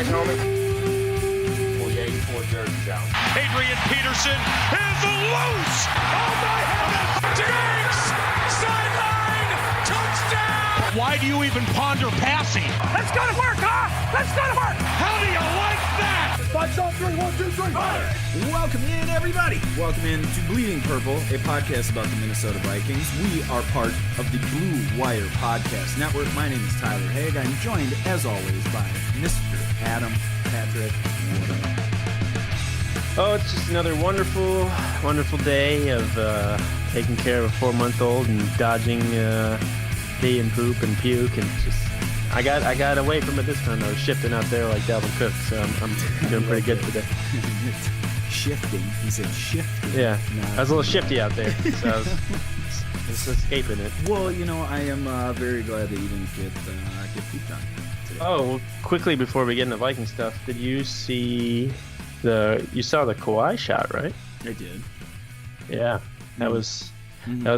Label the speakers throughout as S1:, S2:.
S1: Stand helmet. 48-4 jersey out.
S2: Adrian Peterson is loose. Oh my heavens! Diggs! Sideline! Touchdown! Why do you even ponder passing? That's gonna work, huh? That's gonna work! How do you like that?
S3: 5 shot 3, 1, 2, 3, fire!
S4: Welcome in, everybody. Welcome in to Bleeding Purple, a podcast about the Minnesota Vikings. We are part of the Blue Wire Podcast Network. My name is Tyler Haag. I'm joined, as always, by Mr. Adam Patrick.
S5: Oh, it's just another wonderful, wonderful day of taking care of a 4-month-old and dodging pee and poop and puke, and just I got away from it this time. I was shifting out there like Dalvin Cook, so I'm doing pretty good today.
S4: Shifting. He said shifting.
S5: Yeah, I was a little shifty out there, so I was just escaping it.
S4: Well, you know, I am very glad that you didn't get pooped on today.
S5: Oh, well, quickly before we get into Viking stuff, did you see you saw the Kawhi shot, right?
S4: I did.
S5: Yeah, that was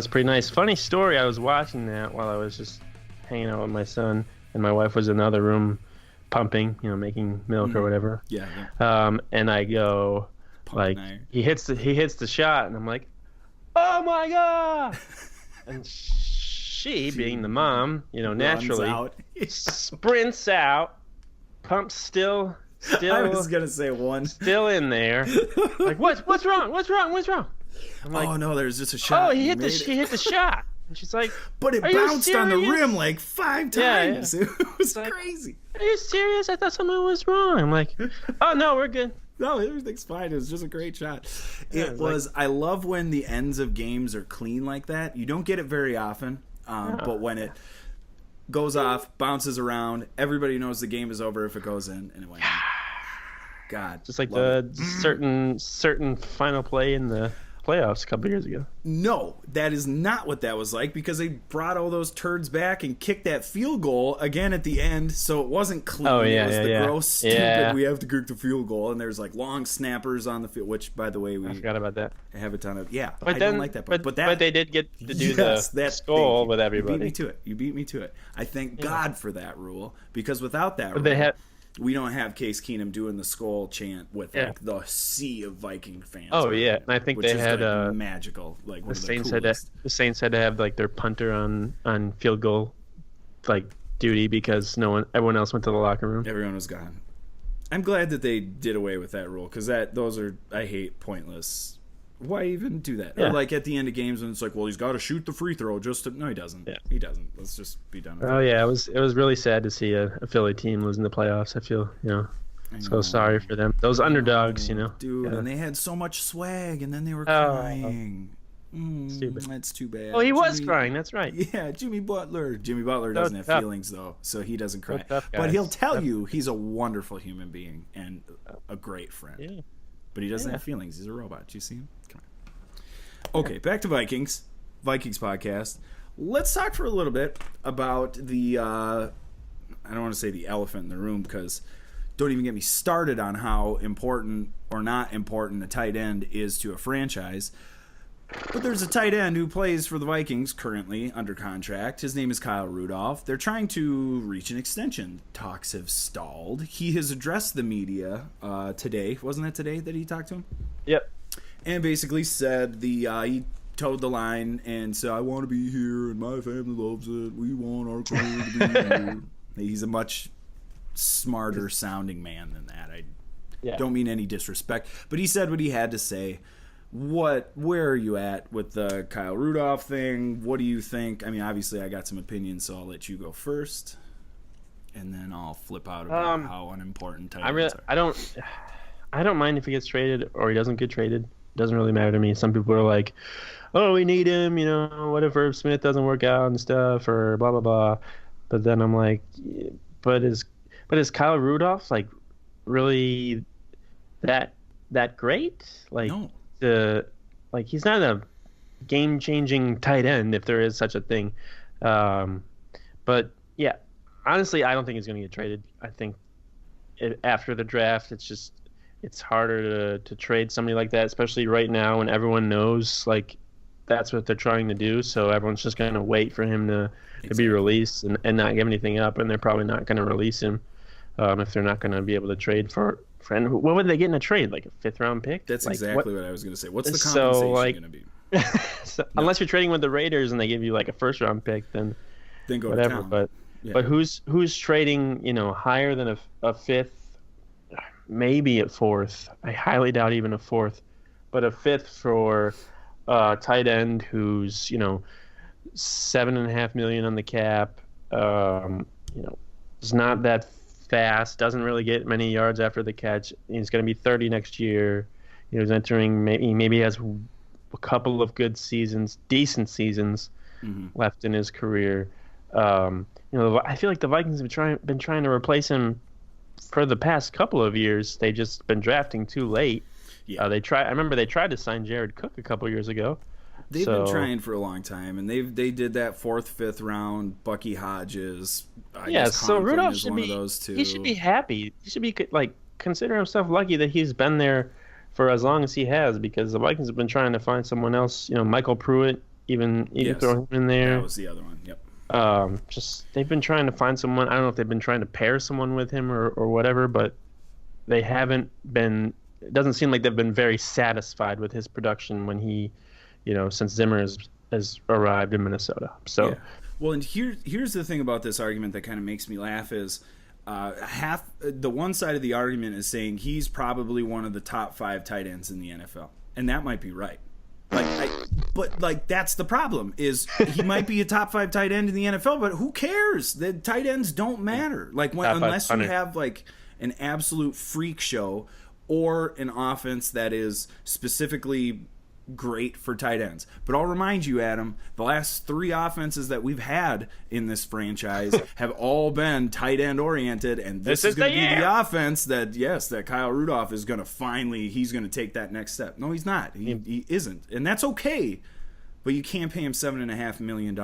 S5: pretty nice. Funny story. I was watching that while I was just hanging out with my son, and my wife was in the other room pumping, making milk or whatever.
S4: Yeah.
S5: And I go, he hits the shot, and I'm like, oh my god! And she, being the mom, naturally sprints out, pumps still.
S4: I was gonna say one.
S5: Still in there. Like, what's wrong? What's wrong? I'm like,
S4: oh no, there's just a shot.
S5: Oh, he hit the shot. And she's like,
S4: but it bounced on the rim like 5 times. Yeah. It was crazy.
S5: Are you serious? I thought something was wrong. I'm like, oh no, we're good.
S4: No, everything's fine. It was just a great shot. It was. I love when the ends of games are clean like that. You don't get it very often, but when it goes off, bounces around, everybody knows the game is over if it goes in, and it went in. God,
S5: just like the certain final play in the playoffs a couple years ago.
S4: No, that is not what that was like, because they brought all those turds back and kicked that field goal again at the end, so it wasn't clean.
S5: Oh, yeah,
S4: it was the gross, stupid, we have to kick the field goal, and there's like long snappers on the field, which, by the way, I
S5: forgot about that.
S4: Have a ton of,
S5: but
S4: don't like that part.
S5: But they did get to do the skull with everybody.
S4: You beat me to it. I thank God for that rule, because without that rule, we don't have Case Keenum doing the skull chant with like the sea of Viking fans.
S5: Oh yeah, and I think they had
S4: magical. Like
S5: the Saints had to have like their punter on field goal like duty, because everyone else went to the locker room.
S4: Everyone was gone. I'm glad that they did away with that rule, because I hate pointless. Why even do that? Yeah. Or like at the end of games when it's like, well, he's got to shoot the free throw no, he doesn't. Yeah. He doesn't. Let's just be done with it.
S5: Oh yeah, it was really sad to see a Philly team losing the playoffs. I feel so sorry for them. Those underdogs,
S4: dude, and they had so much swag, and then they were crying.
S5: Stupid.
S4: That's too bad.
S5: Oh, he was crying. That's right.
S4: Yeah, Jimmy Butler doesn't have feelings though, so he doesn't cry. But he'll tell you he's a wonderful human being and a great friend. Yeah. But he doesn't have feelings. He's a robot. Do you see him? Come on. Okay, back to Vikings podcast. Let's talk for a little bit about the, I don't want to say the elephant in the room, because don't even get me started on how important or not important a tight end is to a franchise. But there's a tight end who plays for the Vikings currently under contract. His name is Kyle Rudolph. They're trying to reach an extension. Talks have stalled. He has addressed the media today. Wasn't that today that he talked to him?
S5: Yep.
S4: And basically said he towed the line and said, I want to be here and my family loves it. We want our career to be here. He's a much smarter sounding man than that. I don't mean any disrespect. But he said what he had to say. Where are you at with the Kyle Rudolph thing? What do you think? I mean, obviously I got some opinions, so I'll let you go first, and then I'll flip out about how unimportant tight ends are.
S5: I don't mind if he gets traded or he doesn't get traded. It doesn't really matter to me. Some people are like, oh, we need him, what if Irv Smith doesn't work out and stuff, or blah blah blah. But then I'm like, but is Kyle Rudolph like really that great? Like,
S4: no.
S5: He's not a game-changing tight end, if there is such a thing. But yeah, honestly, I don't think he's going to get traded. I think after the draft, it's harder to trade somebody like that, especially right now when everyone knows like that's what they're trying to do. So everyone's just going to wait for him to be released and not give anything up, and they're probably not going to release him. if they're not going to be able to trade for and what would they get in a trade? Like a 5th-round pick?
S4: That's
S5: like,
S4: exactly what I was going to say. What's the compensation going to be?
S5: Unless you're trading with the Raiders and they give you like a 1st-round pick, then
S4: go
S5: whatever.
S4: To town.
S5: But who's trading higher than a 5th, maybe a 4th? I highly doubt even a 4th, but a 5th for tight end who's $7.5 million on the cap. Is not that fast. Doesn't really get many yards after the catch. He's going to be 30 next year. He's entering. Maybe has a couple of good seasons, decent seasons left in his career. I feel like the Vikings have been trying to replace him for the past couple of years. They just been drafting too late. Yeah. I remember they tried to sign Jared Cook a couple years ago.
S4: They've been trying for a long time, and they did that 4th, 5th round. Bucky Hodges.
S5: So Rudolph should be.
S4: Those two.
S5: He should be happy. He should be consider himself lucky that he's been there for as long as he has, because the Vikings have been trying to find someone else. Michael Pruitt, even throw him in there.
S4: That was the other one. Yep.
S5: They've been trying to find someone. I don't know if they've been trying to pair someone with him or whatever, but they haven't been. It doesn't seem like they've been very satisfied with his production when he, since Zimmer has arrived in Minnesota. So,
S4: yeah. Well, and here's the thing about this argument that kind of makes me laugh is the one side of the argument is saying he's probably one of the top 5 tight ends in the NFL, and that might be right. But that's the problem is he might be a top 5 tight end in the NFL, but who cares? The tight ends don't matter. Unless you have an absolute freak show or an offense that is specifically great for tight ends. But I'll remind you, Adam, the last 3 offenses that we've had in this franchise have all been tight end oriented, and this is going to be the offense that Kyle Rudolph is going to he's going to take that next step. No, he's not. He isn't. And that's okay. But you can't pay him $7.5 million,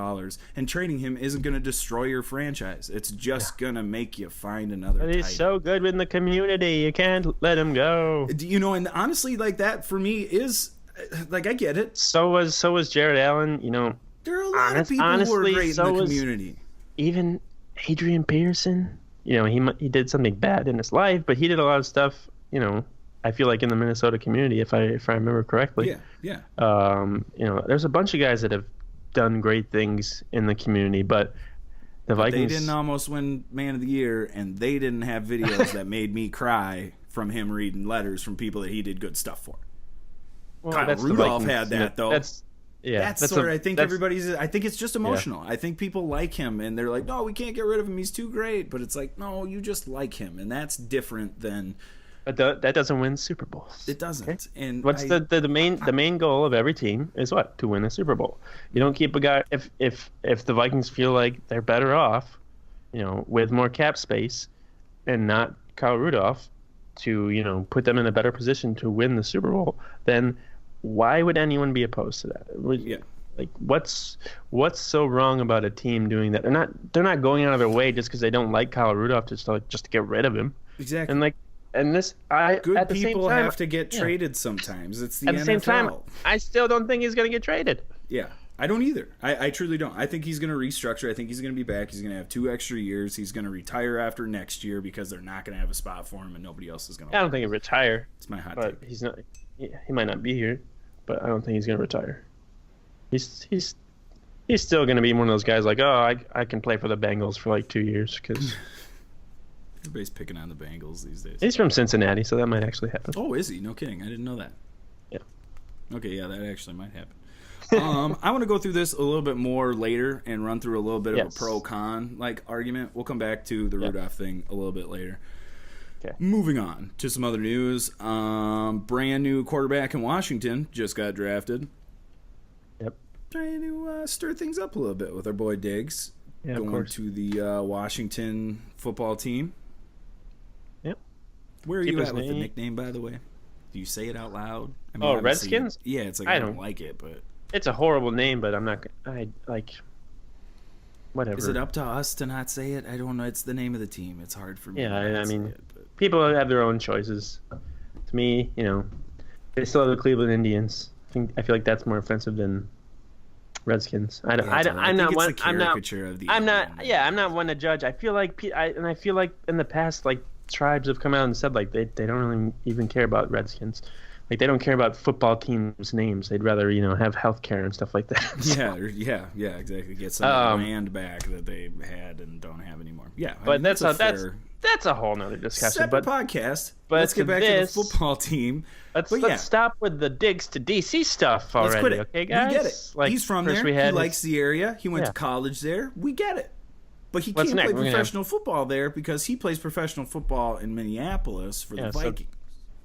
S4: and trading him isn't going to destroy your franchise. It's just going to make you find another.
S5: But he's so good in the community. You can't let him go.
S4: And honestly, that for me is I get it.
S5: So was Jared Allen.
S4: There are a lot of people who are great in the community.
S5: Even Adrian Peterson. He did something bad in his life, but he did a lot of stuff. I feel like in the Minnesota community, if I remember correctly.
S4: Yeah.
S5: There's a bunch of guys that have done great things in the community, but the Vikings.
S4: They didn't almost win Man of the Year, and they didn't have videos that made me cry from him reading letters from people that he did good stuff for.
S5: Well,
S4: Kyle Rudolph had that though. I think it's just emotional. Yeah. I think people like him, and they're like, no, we can't get rid of him. He's too great. But it's like, no, you just like him, and that's different than.
S5: But that doesn't win Super Bowls.
S4: It doesn't. Okay? And
S5: what's the main goal of every team is what? To win a Super Bowl. You don't keep a guy if the Vikings feel like they're better off, with more cap space, and not Kyle Rudolph to put them in a better position to win the Super Bowl, then why would anyone be opposed to that? What's so wrong about a team doing that? They're not going out of their way just because they don't like Kyle Rudolph just to get rid of him.
S4: Exactly.
S5: Good
S4: people have to get traded sometimes. It's the NFL.
S5: At the same time, I still don't think he's going to get traded.
S4: Yeah, I don't either. I truly don't. I think he's going to restructure. I think he's going to be back. He's going to have 2 extra years. He's going to retire after next year because they're not going to have a spot for him and nobody else is going to.
S5: I don't think he'll retire.
S4: It's my hot
S5: take.
S4: But
S5: he's not. He might not be here, but I don't think he's going to retire. He's still going to be one of those guys I can play for the Bengals for 2 years because.
S4: Everybody's picking on the Bengals these days.
S5: He's from Cincinnati, so that might actually happen.
S4: Oh, is he? No kidding. I didn't know that.
S5: Yeah.
S4: Okay, yeah, that actually might happen. I want to go through this a little bit more later and run through a little bit of a pro-con argument. We'll come back to the Rudolph thing a little bit later.
S5: Okay.
S4: Moving on to some other news. Brand new quarterback in Washington just got drafted.
S5: Yep.
S4: Trying to stir things up a little bit with our boy Diggs.
S5: Yeah,
S4: going to the Washington football team.
S5: Yep.
S4: Where are you at with the nickname, by the way? Do you say it out loud?
S5: Redskins?
S4: Yeah, it's I don't like it, but
S5: it's a horrible name. But I'm not. Whatever.
S4: Is it up to us to not say it? I don't know. It's the name of the team. It's hard for me.
S5: Yeah, I mean, people have their own choices. To me, they still have the Cleveland Indians. I feel like that's more offensive than Redskins.
S4: I'm not one
S5: to judge. I feel like in the past, like tribes have come out and said like they don't really even care about Redskins. Like they don't care about football teams' names. They'd rather have health care and stuff like that.
S4: Yeah, exactly. Get some land back that they had and don't have anymore. Yeah,
S5: but that's a whole nother discussion.
S4: Separate podcast. But let's get back to the football team.
S5: Let's stop with the digs to DC stuff already.
S4: Let's quit it.
S5: Okay, guys.
S4: We get it. Like, he's from there. He likes the area. He went to college there. We get it. But he can't play professional football there because he plays professional football in Minneapolis for the Vikings.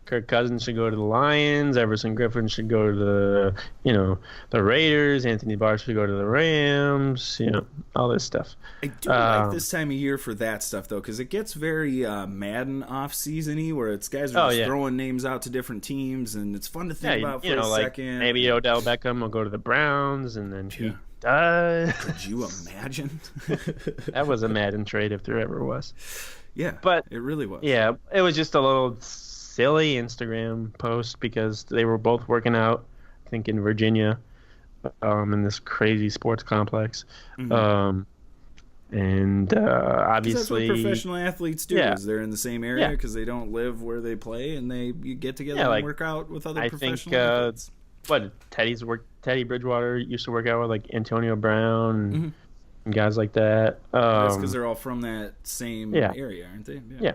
S5: Kirk Cousins should go to the Lions. Everson Griffin should go to the Raiders. Anthony Barr should go to the Rams. All this stuff.
S4: I do like this time of year for that stuff though, because it gets very Madden off-season-y, where it's guys are just throwing names out to different teams, and it's fun to think about for a second.
S5: Maybe Odell Beckham will go to the Browns, and then he does.
S4: Could you imagine?
S5: That was a Madden trade if there ever was.
S4: Yeah,
S5: but
S4: it really was.
S5: Yeah, it was just a little silly Instagram post because they were both working out, I think in Virginia, in this crazy sports complex. Mm-hmm. Obviously
S4: that's what professional athletes do is they're in the same area because they don't live where they play, and you get together and work out with other professional athletes.
S5: Teddy Bridgewater used to work out with like Antonio Brown and guys like that.
S4: That's because they're all from that same area, aren't they?
S5: Yeah.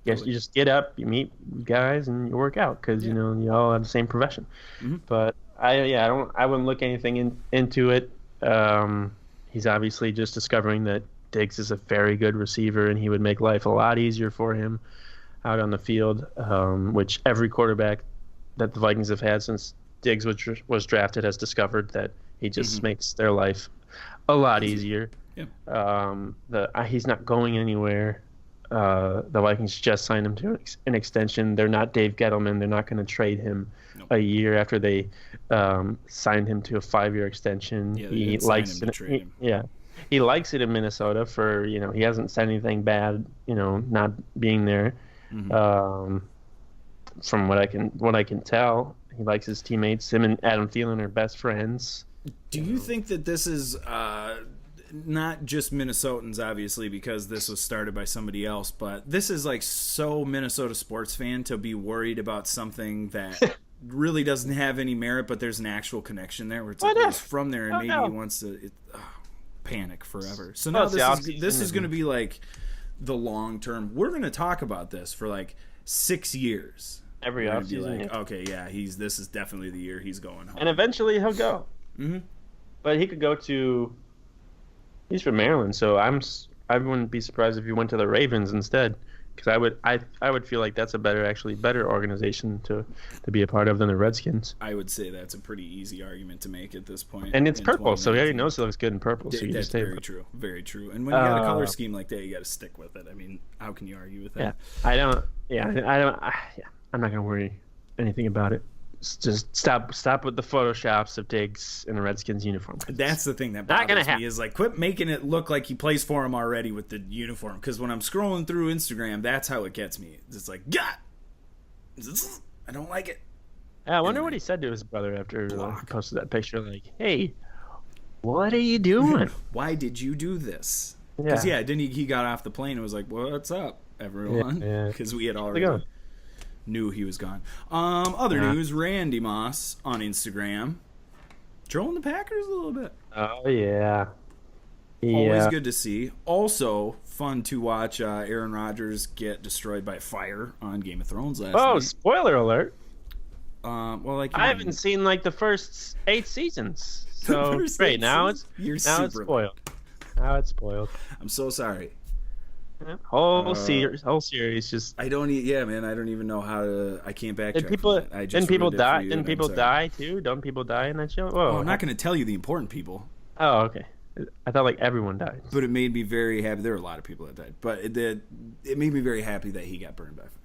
S5: Yes, you just get up, you meet guys, and you work out because you all have the same profession. Mm-hmm. But I wouldn't look anything into it. He's obviously just discovering that Diggs is a very good receiver, and he would make life a lot easier for him out on the field, which every quarterback that the Vikings have had since Diggs was drafted has discovered that he just makes their life a lot easier. Yeah. He's not going anywhere. The Vikings just signed him to an extension. They're not Dave Gettleman. They're not going to trade him a year after they signed him to a 5-year extension.
S4: Yeah, he likes it.
S5: He likes it in Minnesota for he hasn't said anything bad not being there. Mm-hmm. From what I can tell, he likes his teammates. Him and Adam Thielen are best friends.
S4: Do you think that this is not just Minnesotans, obviously, because this was started by somebody else, but this is like so Minnesota sports fan to be worried about something that really doesn't have any merit, but there's an actual connection there where it's like he's from there and maybe he wants to panic forever. So now this is going to be like the long term. We're going to talk about this for like 6 years.
S5: Every offseason.
S4: Like, okay, this is definitely the year he's going home.
S5: And eventually he'll go. Mm-hmm. But he could go to. He's from Maryland, so I wouldn't be surprised if he went to the Ravens instead, because I would feel like that's a better organization to be a part of than the Redskins.
S4: I would say that's a pretty easy argument to make at this point.
S5: And it's purple, so he already knows it looks good in purple. So
S4: that's very true, very true. And when you got a color scheme like that, you got to stick with it. I mean, how can you argue with that?
S5: I'm not gonna worry anything about it. Just stop with the photoshops of Diggs in the Redskins uniform.
S4: That's the thing that bothers me is like quit making it look like he plays for him already with the uniform. Because when I'm scrolling through Instagram, that's how it gets me. It's like, I don't like it.
S5: I wonder what he said to his brother after he posted that picture. Like, hey, what are you doing?
S4: Why did you do this? Because didn't he got off the plane and was like, what's up, everyone? Because we had already knew he was gone. Other news, Randy Moss on Instagram trolling the Packers a little bit.
S5: Oh, yeah.
S4: Always good to see. Also, fun to watch Aaron Rodgers get destroyed by fire on Game of Thrones last night.
S5: Oh, spoiler alert.
S4: I
S5: haven't seen like the first 8 seasons. So great. Now it's spoiled. Now it's spoiled.
S4: I'm so sorry.
S5: Whole series just.
S4: I don't even know how to. I can't backtrack.
S5: Didn't people die? Didn't people die too? Don't people die in that show?
S4: Well, I'm not going to tell you the important people.
S5: Oh, okay. I thought like everyone died.
S4: But it made me very happy. There were a lot of people that died, but it made me very happy that he got burned by fire.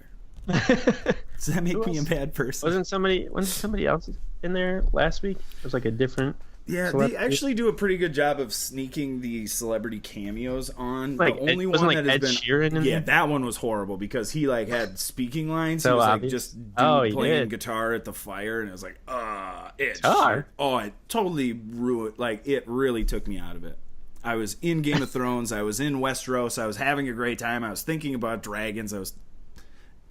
S4: Does that make me a bad person?
S5: Wasn't somebody else in there last week? It was like a different.
S4: Yeah, they actually do a pretty good job of sneaking the celebrity cameos on.
S5: Like,
S4: the only
S5: one that has
S4: Ed
S5: been Sheeran in there?
S4: that one was horrible because he like had speaking lines.
S5: So
S4: he was
S5: obvious.
S4: like just playing guitar at the fire, and it was like, Ed Sheeran. Oh, it totally ruined. Like, it really took me out of it. I was in Game of Thrones. I was in Westeros. I was having a great time. I was thinking about dragons.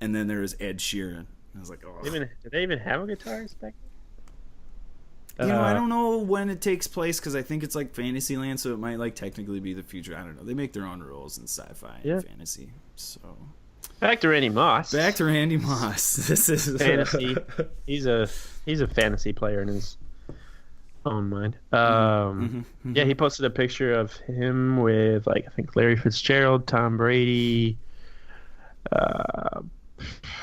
S4: And then there was Ed Sheeran. I was like, oh.
S5: Do they even have a guitarist back then?
S4: I don't know when it takes place because I think it's like Fantasyland, so it might like technically be the future. I don't know. They make their own rules in sci-fi and fantasy. So
S5: back to Randy Moss.
S4: This is
S5: fantasy. He's a fantasy player in his own mind. Yeah, he posted a picture of him with like I think Larry Fitzgerald, Tom Brady.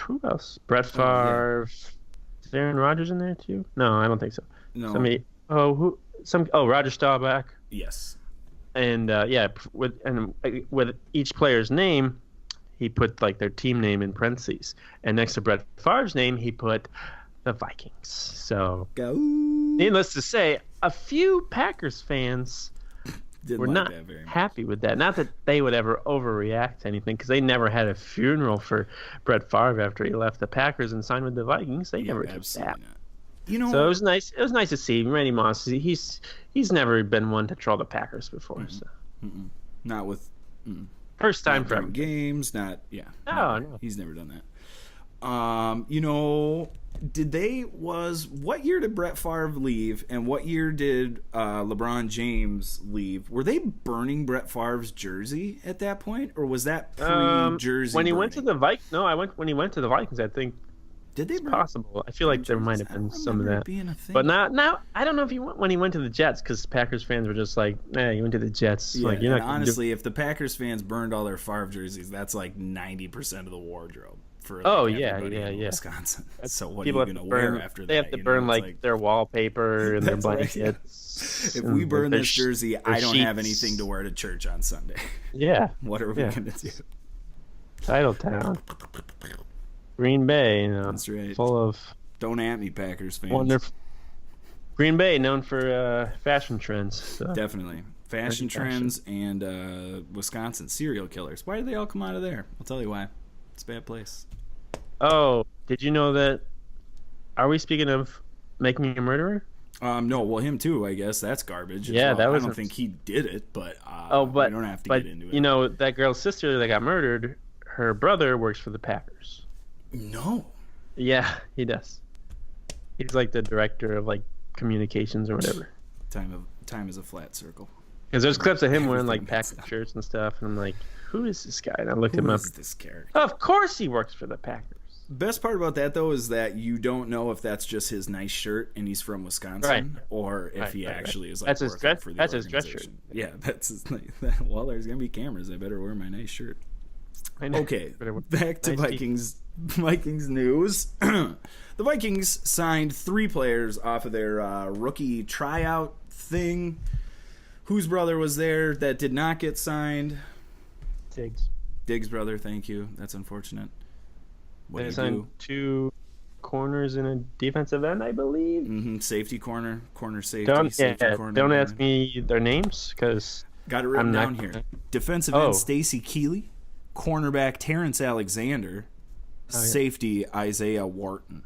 S5: Who else? Brett Favre. Is Aaron Rodgers in there too? No, I don't think so.
S4: No.
S5: Roger Staubach.
S4: Yes.
S5: And with each player's name, he put like their team name in parentheses, and next to Brett Favre's name, he put the Vikings. So, needless to say, a few Packers fans were not happy with that. Not that they would ever overreact to anything, because they never had a funeral for Brett Favre after he left the Packers and signed with the Vikings. They never did that. So it was nice. It was nice to see Randy Moss. He's never been one to troll the Packers before. So
S4: not with
S5: first time for him.
S4: Games. No. He's never done that. What year did Brett Favre leave, and what year did LeBron James leave? Were they burning Brett Favre's jersey at that point, or was that pre-jersey?
S5: When he
S4: burning?
S5: went to the Vikings, when he went to the Vikings, I think.
S4: Did they?
S5: It's possible. I feel like there might have been some of that.
S4: Being a thing.
S5: But now I don't know if when he went to the Jets, because Packers fans were just like, he went to the Jets.
S4: Yeah,
S5: like, you're not
S4: honestly, if the Packers fans burned all their Favre jerseys, that's like 90% of the wardrobe for in Wisconsin. So what are you going to wear after that?
S5: They have to burn like their wallpaper and their blankets.
S4: If we burn this jersey, I don't have anything to wear to church on Sunday.
S5: Yeah.
S4: What are we going to do?
S5: Titletown. Green Bay,
S4: that's right.
S5: Full of
S4: don't at me, Packers fans.
S5: Wonderful. Green Bay, known for fashion trends. So.
S4: Definitely fashion trends and Wisconsin serial killers. Why did they all come out of there? I'll tell you why. It's a bad place.
S5: Oh, did you know that? Are we speaking of Make Me a Murderer?
S4: No, well, him too. I guess that's garbage.
S5: Yeah,
S4: that was. I don't think he did it, but we don't have to get into it.
S5: You know, that girl's sister that got murdered. Her brother works for the Packers.
S4: No.
S5: Yeah, he does. He's like the director of like communications or whatever.
S4: Time is a flat circle.
S5: Because there's clips of him wearing like Packers shirts and stuff, and I'm like, who is this guy? And I looked him up.
S4: Who is this character?
S5: Of course he works for the Packers.
S4: Best part about that though is that you don't know if that's just his nice shirt and he's from Wisconsin, or if he actually is like
S5: that's his dress. That's his dress shirt.
S4: Yeah, that's his. Well, there's gonna be cameras. I better wear my nice shirt. Okay, back to Vikings news. The Vikings signed 3 players off of their rookie tryout thing. Whose brother was there that did not get signed? Diggs' brother, thank you. That's unfortunate.
S5: They signed 2 corners and a defensive end, I believe.
S4: Mm-hmm. Safety corner safety.
S5: Don't ask me their names, because
S4: got it written down here. Defensive end Stacy Keeley. Cornerback Terrence Alexander, safety Isaiah Wharton.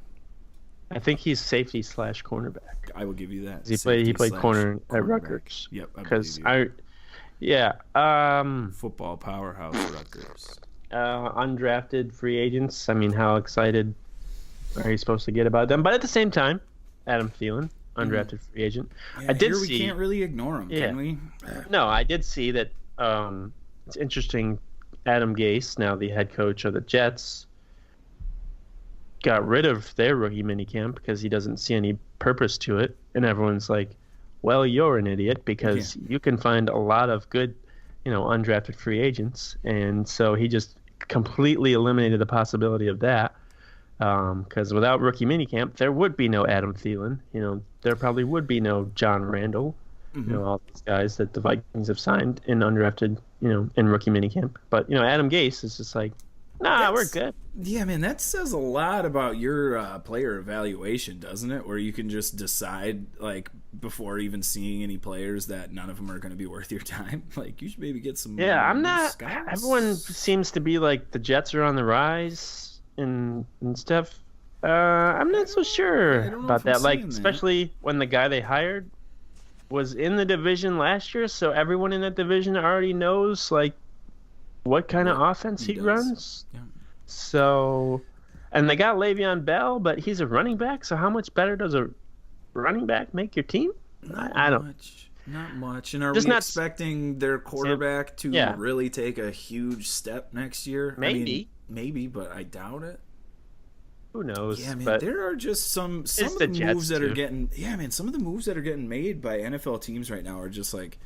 S5: I think he's safety / cornerback.
S4: I will give you that.
S5: He played corner at Rutgers.
S4: Yep,
S5: because
S4: football powerhouse Rutgers.
S5: Undrafted free agents. I mean, how excited are you supposed to get about them? But at the same time, Adam Thielen, undrafted free agent.
S4: Yeah, we can't really ignore him, can we?
S5: No, I did see that. It's interesting. Adam Gase, now the head coach of the Jets, got rid of their rookie minicamp because he doesn't see any purpose to it. And everyone's like, well, you're an idiot because you can find a lot of good, undrafted free agents. And so he just completely eliminated the possibility of that because without rookie minicamp, there would be no Adam Thielen. There probably would be no John Randall. All these guys that the Vikings have signed in undrafted, in rookie minicamp. But, Adam Gase is just like, Nah, we're good.
S4: Yeah, man, that says a lot about your player evaluation, doesn't it? Where you can just decide, like, before even seeing any players that none of them are going to be worth your time. Like, you should maybe get some.
S5: Yeah, I'm not.
S4: scouts.
S5: Everyone seems to be like the Jets are on the rise and stuff. I'm not so sure about that. Like, especially when the guy they hired was in the division last year, so everyone in that division already knows like what kind of offense he runs. Yeah. So, and they got Le'Veon Bell, but he's a running back. So how much better does a running back make your team? I don't.
S4: Not much. And are we expecting their quarterback to really take a huge step next year?
S5: Maybe.
S4: I mean, maybe, but I doubt it.
S5: Who knows?
S4: Yeah, man.
S5: But
S4: there are just some of the moves that are getting. Yeah, man. Some of the moves that are getting made by NFL teams right now are just like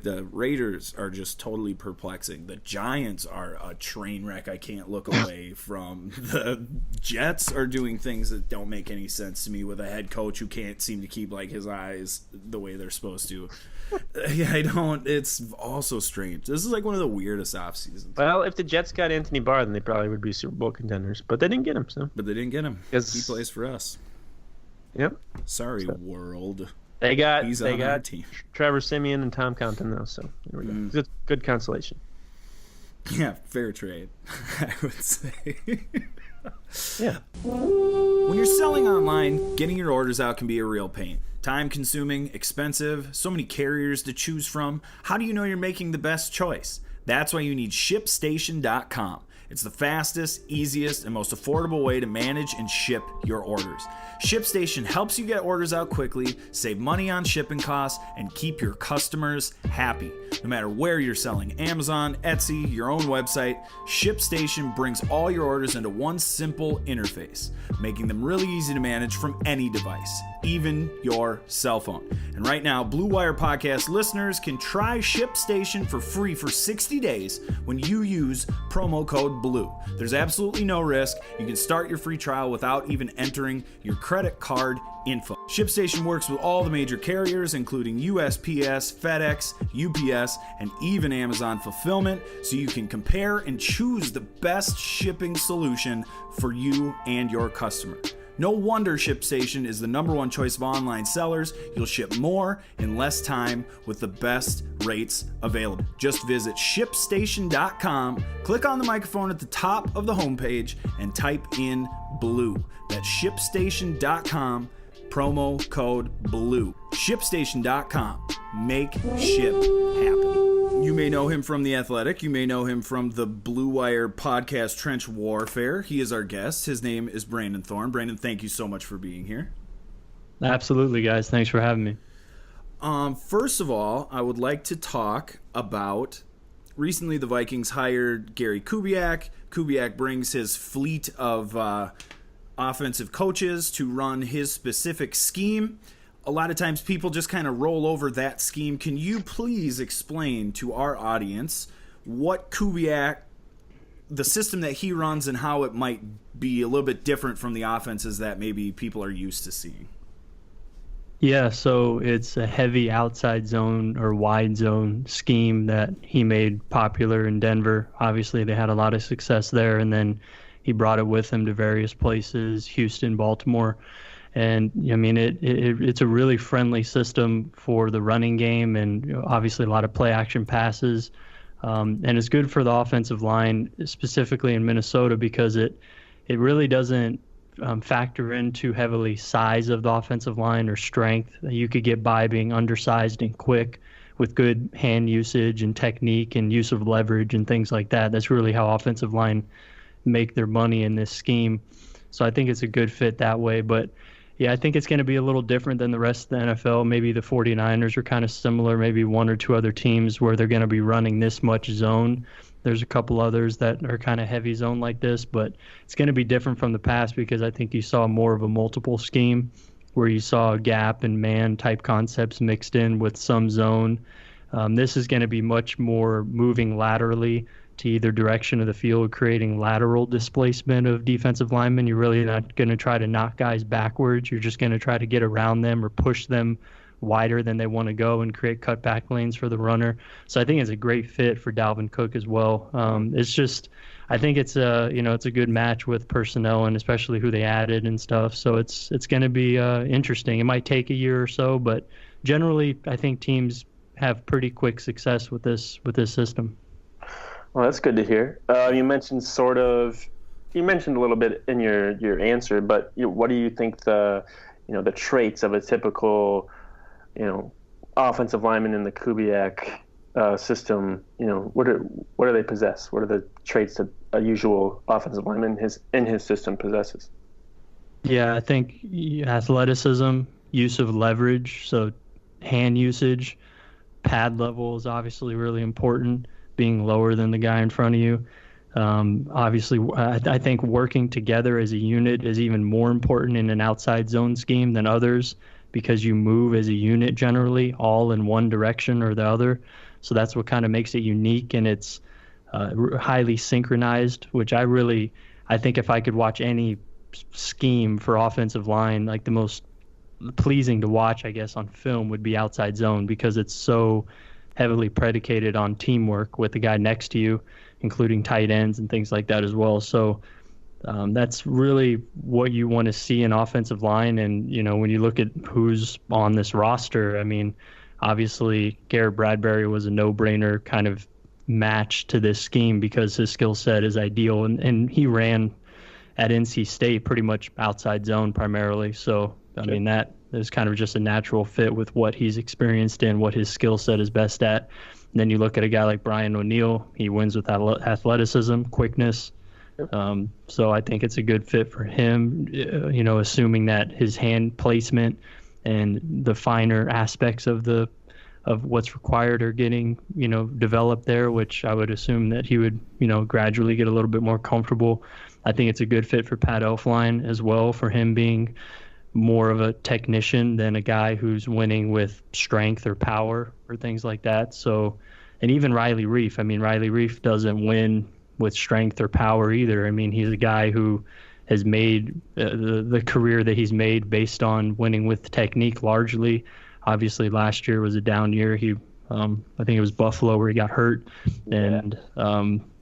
S4: the Raiders are just totally perplexing. The Giants are a train wreck. I can't look away from. The Jets are doing things that don't make any sense to me with a head coach who can't seem to keep like his eyes the way they're supposed to. Yeah, I don't. It's also strange. This is like one of the weirdest off seasons.
S5: Well, if the Jets got Anthony Barr, then they probably would be Super Bowl contenders. But they didn't get him.
S4: But they didn't get him. He plays for us.
S5: Yep.
S4: Sorry, world.
S5: They got
S4: team.
S5: Trevor Siemian and Tom Compton though, so there we go. Good consolation.
S4: Yeah, fair trade, I would say.
S5: Yeah.
S4: When you're selling online, getting your orders out can be a real pain. Time-consuming, expensive, so many carriers to choose from. How do you know you're making the best choice? That's why you need ShipStation.com. It's the fastest, easiest, and most affordable way to manage and ship your orders. ShipStation helps you get orders out quickly, save money on shipping costs, and keep your customers happy. No matter where you're selling, Amazon, Etsy, your own website, ShipStation brings all your orders into one simple interface, making them really easy to manage from any device, even your cell phone. And right now, Blue Wire Podcast listeners can try ShipStation for free for 60 days when you use promo code BLUE. There's absolutely no risk. You can start your free trial without even entering your credit card info. ShipStation works with all the major carriers, including USPS, FedEx, UPS, and even Amazon Fulfillment, so you can compare and choose the best shipping solution for you and your customer. No wonder ShipStation is the #1 choice of online sellers. You'll ship more in less time with the best rates available. Just visit ShipStation.com, click on the microphone at the top of the homepage, and type in BLUE. That's ShipStation.com, promo code BLUE. ShipStation.com. Make ship happen. You may know him from The Athletic. You may know him from the Blue Wire podcast Trench Warfare. He is our guest. His name is Brandon Thorn. Brandon, thank you so much for being here.
S1: Absolutely, guys. Thanks for having me.
S4: First of all, I would like to talk about recently the Vikings hired Gary Kubiak. Kubiak brings his fleet of offensive coaches to run his specific scheme. A lot of times people just kind of roll over that scheme. Can you please explain to our audience what Kubiak, the system that he runs, and how it might be a little bit different from the offenses that maybe people are used to seeing?
S1: Yeah, so it's a heavy outside zone or wide zone scheme that he made popular in Denver. Obviously, they had a lot of success there, and then he brought it with him to various places, Houston, Baltimore. And I mean, it's a really friendly system for the running game, and obviously a lot of play action passes. And it's good for the offensive line, specifically in Minnesota, because it really doesn't factor in too heavily size of the offensive line or strength. You could get by being undersized and quick with good hand usage and technique and use of leverage and things like that. That's really how offensive line make their money in this scheme. So I think it's a good fit that way. But yeah, I think it's going to be a little different than the rest of the NFL. Maybe the 49ers are kind of similar, maybe one or two other teams where they're going to be running this much zone. There's a couple others that are kind of heavy zone like this, but it's going to be different from the past because I think you saw more of a multiple scheme where you saw gap and man type concepts mixed in with some zone. This is going to be much more moving laterally to either direction of the field, creating lateral displacement of defensive linemen. You're really not going to try to knock guys backwards. You're just going to try to get around them or push them wider than they want to go and create cutback lanes for the runner. So I think it's a great fit for Dalvin Cook as well. It's just, I think it's it's a good match with personnel and especially who they added and stuff. So it's going to be interesting. It might take a year or so, but generally I think teams have pretty quick success with this system.
S5: Well, that's good to hear. You mentioned a little bit in your answer, but what do you think the traits of a typical offensive lineman in the Kubiak system? What do they possess? What are the traits that a usual offensive lineman in his system possesses?
S1: Yeah, I think athleticism, use of leverage, so hand usage, pad level is obviously really important, being lower than the guy in front of you. Obviously, I think working together as a unit is even more important in an outside zone scheme than others because you move as a unit generally all in one direction or the other. So that's what kind of makes it unique, and it's highly synchronized, which I think if I could watch any scheme for offensive line, like the most pleasing to watch, I guess, on film would be outside zone because it's so heavily predicated on teamwork with the guy next to you, including tight ends and things like that as well. So that's really what you want to see in offensive line. And, when you look at who's on this roster, I mean, obviously Garrett Bradbury was a no-brainer kind of match to this scheme because his skill set is ideal. And he ran at NC State pretty much outside zone primarily. So, I mean, that is kind of just a natural fit with what he's experienced in, what his skill set is best at. And then you look at a guy like Brian O'Neill. He wins with athleticism, quickness. So I think it's a good fit for him, assuming that his hand placement and the finer aspects of what's required are getting, developed there, which I would assume that he would, gradually get a little bit more comfortable. I think it's a good fit for Pat Elflein as well, for him being more of a technician than a guy who's winning with strength or power or things like that. So, and even Riley Reif. I mean, Riley Reif doesn't win with strength or power either. I mean, he's a guy who has made the career that he's made based on winning with technique largely. Obviously, last year was a down year. I think it was Buffalo where he got hurt, and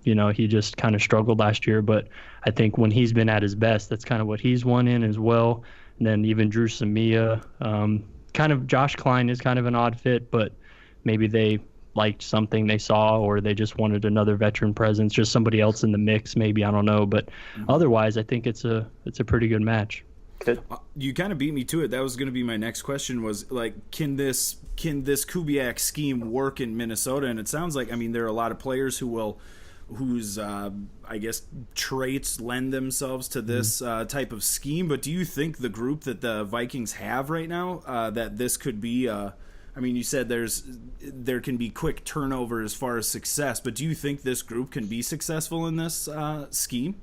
S1: he just kind of struggled last year. But I think when he's been at his best, that's kind of what he's won in as well. And then even Drew Samia, kind of Josh Klein is kind of an odd fit, but maybe they liked something they saw, or they just wanted another veteran presence, just somebody else in the mix, maybe, I don't know. But otherwise, I think it's a pretty good match.
S4: You kind of beat me to it. That was going to be my next question, was like, can this Kubiak scheme work in Minnesota? And it sounds like, I mean, there are a lot of players whose I guess traits lend themselves to this type of scheme. But do you think the group that the Vikings have right now, that this could be I mean, you said there can be quick turnover as far as success, but do you think this group can be successful in this scheme?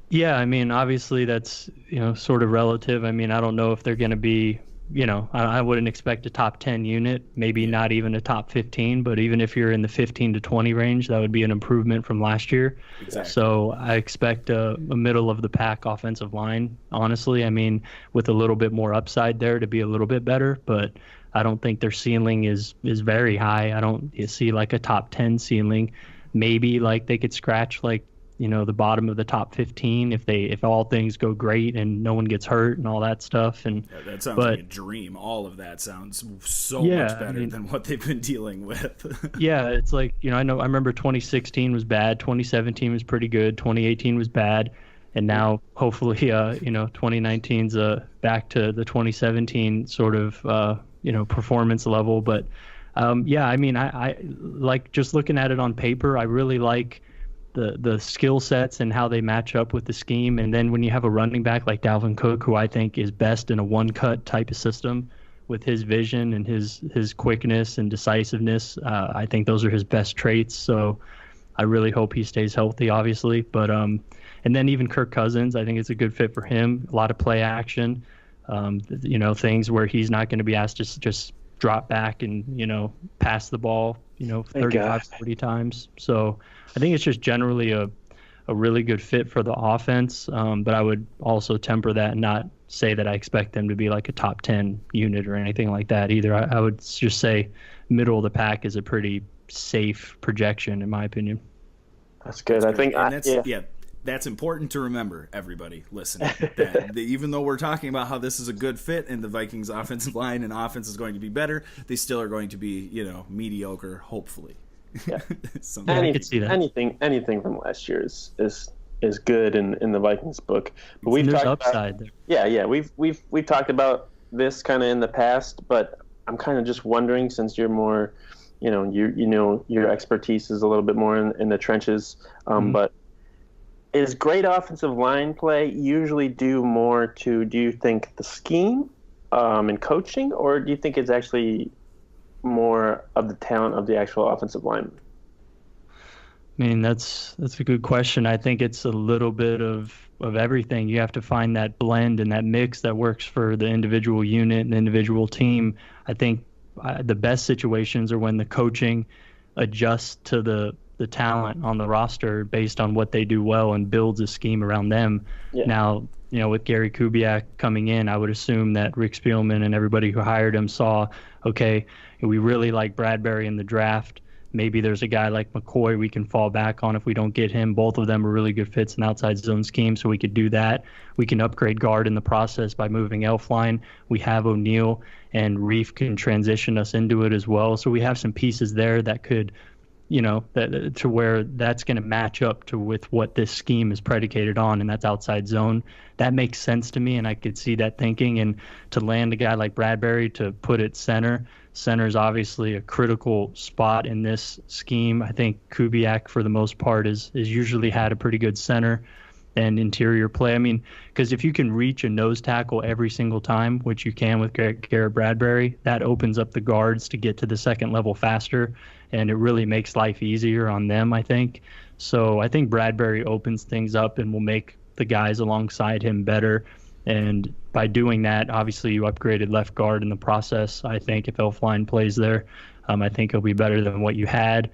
S1: Yeah, I mean, obviously that's, sort of relative. I mean, I don't know if they're going to be, I wouldn't expect a top 10 unit, maybe not even a top 15, but even if you're in the 15 to 20 range, that would be an improvement from last year.
S4: Exactly.
S1: So I expect a middle of the pack offensive line, honestly. I mean, with a little bit more upside there to be a little bit better, but I don't think their ceiling is very high. I don't see like a top 10 ceiling. Maybe like they could scratch like, the bottom of the top 15 if all things go great and no one gets hurt and all that stuff. And
S4: that sounds like a dream. All of that sounds so much better than what they've been dealing with.
S1: Yeah, it's like, I remember 2016 was bad, 2017 was pretty good, 2018 was bad, and now hopefully 2019's back to the 2017 sort of performance level. But I mean, I like just looking at it on paper. I really like the skill sets and how they match up with the scheme. And then when you have a running back like Dalvin Cook, who I think is best in a one-cut type of system with his vision and his quickness and decisiveness, I think those are his best traits. So I really hope he stays healthy, obviously. But and then even Kirk Cousins, I think it's a good fit for him. A lot of play action, things where he's not going to be asked to just drop back and, pass the ball, 35, 40 times. So I think it's just generally a really good fit for the offense. But I would also temper that and not say that I expect them to be like a top 10 unit or anything like that either. I would just say middle of the pack is a pretty safe projection, in my opinion.
S5: That's good. I think,
S4: that's important to remember, everybody listening. That even though we're talking about how this is a good fit and the Vikings offensive line and offense is going to be better, they still are going to be, mediocre, hopefully.
S5: Yeah. I could see that. Anything from last year is good in the Vikings book. But we've
S1: there's
S5: talked
S1: upside
S5: about,
S1: there.
S5: Yeah. We've talked about this kind of in the past, but I'm kind of just wondering, since you're more, your expertise is a little bit more in the trenches, but is great offensive line play usually due more to, do you think, the scheme and coaching, or do you think it's actually more of the talent of the actual offensive lineman?
S1: I mean, that's a good question. I think it's a little bit of everything. You have to find that blend and that mix that works for the individual unit and the individual team. I think the best situations are when the coaching adjusts to the talent on the roster based on what they do well and builds a scheme around them. Yeah. Now, with Gary Kubiak coming in, I would assume that Rick Spielman and everybody who hired him saw, okay, we really like Bradbury in the draft. Maybe there's a guy like McCoy we can fall back on if we don't get him. Both of them are really good fits in outside zone scheme, so we could do that. We can upgrade guard in the process by moving Elflein. We have O'Neal, and Reef can transition us into it as well. So we have some pieces there that could, to where that's going to match up to with what this scheme is predicated on, and that's outside zone. That makes sense to me, and I could see that thinking. And to land a guy like Bradbury to put it center is obviously a critical spot in this scheme. I think Kubiak, for the most part, is usually had a pretty good center and interior play. I mean, because if you can reach a nose tackle every single time, which you can with Garrett Bradbury, that opens up the guards to get to the second level faster, and it really makes life easier on them, I think. So I think Bradbury opens things up and will make the guys alongside him better. And by doing that, obviously you upgraded left guard in the process. I think if Elflein plays there, I think he'll be better than what you had.